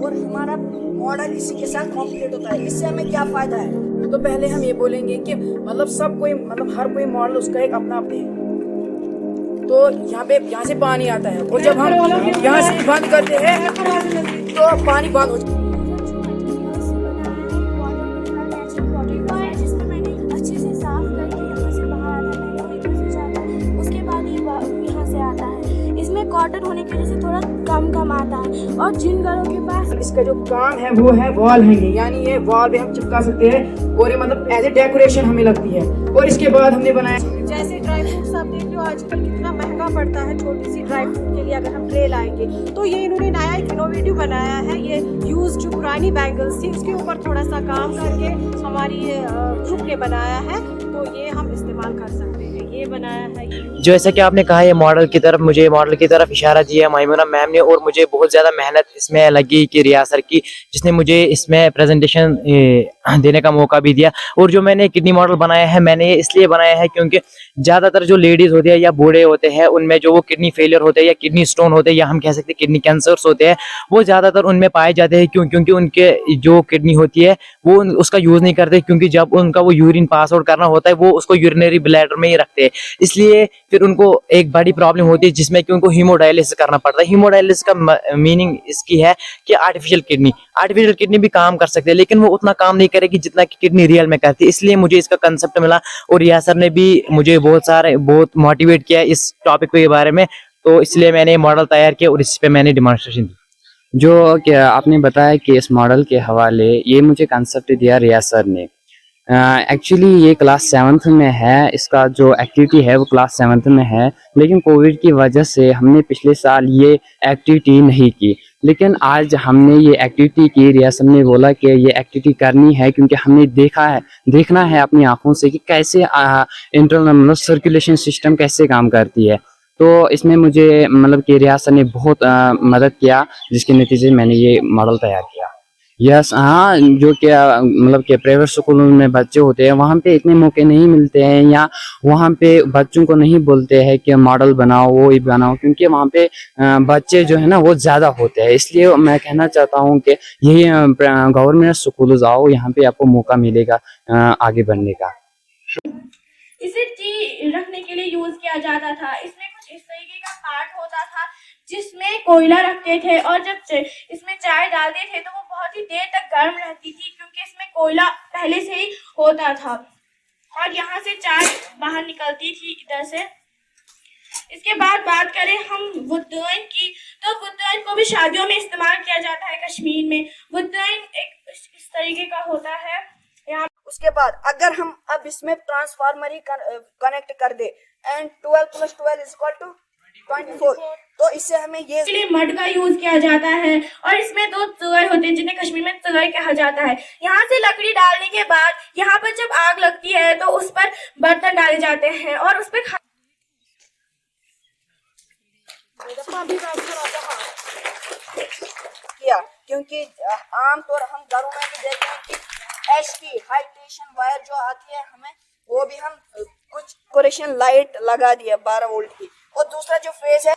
और हमारा मॉडल इसी के साथ कॉम्प्लीट होता है। इससे हमें क्या फायदा है? तो पहले हम ये बोलेंगे कि मतलब सब कोई मतलब हर कोई मॉडल उसका एक अपना अपने है। तो यहाँ से पानी आता है और जब हम यहाँ से बंद करते हैं तो पानी बंद हो जाता है। जिसमें मैंने अच्छे से साफ करके यहाँ से बाहर आता है, पहले वो इधर से जाता है, उसके बाद ये यहाँ से आता है। इसमें कॉटन होने की वजह से थोड़ा कम आता है। और जिन घरों के पास इसका जो काम है वो है वॉल हैंगिंग, यानी ये वॉल पे हम चिपका सकते हैं और ये मतलब एज ए डेकोरेशन हमें लगती है। और इसके बाद हमने बनाया जैसे ड्राई फ्रूट्स आप देख लो आजकल कितना महंगा पड़ता है छोटी सी ड्राई फ्रूट के लिए अगर हम ट्रे लाएंगे, तो ये इन्होंने नया एक इनोवेटिव बनाया है। ये यूज जो पुरानी बैंगल्स थी उसके ऊपर थोड़ा सा काम करके हमारी ये ग्रुप ने बनाया है, तो ये हम इस्तेमाल कर सकते हैं। ये बनाया है जैसा कि आपने कहा ये मॉडल की तरफ, मुझे मॉडल की तरफ इशारा दिया माइमुना मैम ने, और मुझे बहुत ज़्यादा मेहनत इसमें लगी कि रिया सर की, जिसने मुझे इसमें प्रेजेंटेशन देने का मौका भी दिया। और जो मैंने किडनी मॉडल बनाया है, मैंने ये इसलिए बनाया है क्योंकि ज़्यादातर जो लेडीज़ होते हैं या बूढ़े होते हैं, उनमें जो वो किडनी फेलियर होते हैं या किडनी स्टोन होते हैं या हम कह सकते हैं किडनी कैंसर्स होते हैं, वो ज़्यादातर उनमें पाए जाते हैं। क्योंकि उनके जो किडनी होती है वो उसका यूज़ नहीं करते, क्योंकि जब उनका वो यूरिन पास आउट करना होता है वो उसको यूरिनरी ब्लैडर में ही रखते हैं। इसलिए फिर उनको एक बड़ी प्रॉब्लम होती है जिसमें कि उनको हीमोडायलिसिस करना पड़ता है। हीमोडायलिसिस का मीनिंग इसकी है कि आर्टिफिशियल किडनी भी काम कर सकते हैं, लेकिन वो उतना काम नहीं करेगी जितना कि किडनी रियल में करती है। इसलिए मुझे इसका कंसेप्ट मिला और रिया सर ने भी मुझे बहुत मोटिवेट किया इस टॉपिक के बारे में, तो इसलिए मैंने मॉडल तैयार किया और इस पे मैंने डिमॉन्स्ट्रेशन दी। जो क्या आपने बताया कि इस मॉडल के हवाले ये मुझे कंसेप्ट दिया रिया सर ने। एक्चुअली ये क्लास 7th में है, इसका जो एक्टिविटी है वो क्लास 7th में है, लेकिन कोविड की वजह से हमने पिछले साल ये एक्टिविटी नहीं की। लेकिन आज हमने ये एक्टिविटी की, रिया सर ने बोला कि ये एक्टिविटी करनी है क्योंकि हमने देखना है अपनी आंखों से कि कैसे इंटरनल मतलब सर्कुलेशन सिस्टम कैसे काम करती है। तो इसमें मुझे मतलब कि रिया सर ने बहुत मदद किया, जिसके नतीजे मैंने ये मॉडल तैयार किया। यस हाँ, जो क्या मतलब कि प्राइवेट स्कूलों में बच्चे होते हैं वहाँ पे इतने मौके नहीं मिलते हैं, या वहाँ पे बच्चों को नहीं बोलते हैं कि मॉडल बनाओ वो ही बनाओ, क्योंकि वहाँ पे बच्चे जो है ना वो ज़्यादा होते हैं। इसलिए मैं कहना चाहता हूँ कि यही गवर्नमेंट स्कूल जाओ, यहाँ पे आपको मौका मिलेगा आगे बढ़ने का। इसे टी रखने के लिए यूज किया जाता था। इसमें कुछ इस तरीके का पार्ट होता था जिसमें कोयला रखते थे, और जब इसमें चाय डालते थे तो वो बहुत ही देर तक गर्म रहती थी, क्योंकि इसमें कोयला पहले से ही होता था। और यहाँ से चाय बाहर निकलती थी इधर से। इसके बाद बात करें हम वुडन की, तो वुडन को भी शादियों में इस्तेमाल किया जाता है कश्मीर में। वुडन एक इस तरीके का होता है। यहाँ उसके बाद अगर हम अब इसमें ट्रांसफार्मर ही कनेक्ट कर दे एंड 12 + 12 = 24, तो इससे हमें ये इसके लिए मड का यूज किया जाता है। और इसमें 2 चुगल होते हैं जिन्हें कश्मीर में चुगल कहा जाता है। यहाँ से लकड़ी डालने के बाद यहाँ पर जब आग लगती है तो उस पर बर्तन डाले जाते हैं और उस पर किया, क्योंकि आमतौर हम घरों में भी देखते हैं कि HP हाई टेंशन वायर जो आती है हमें, वो भी हम कुछ डेकोरेशन लाइट लगा दी है 12 वोल्ट की। और दूसरा जो फेज है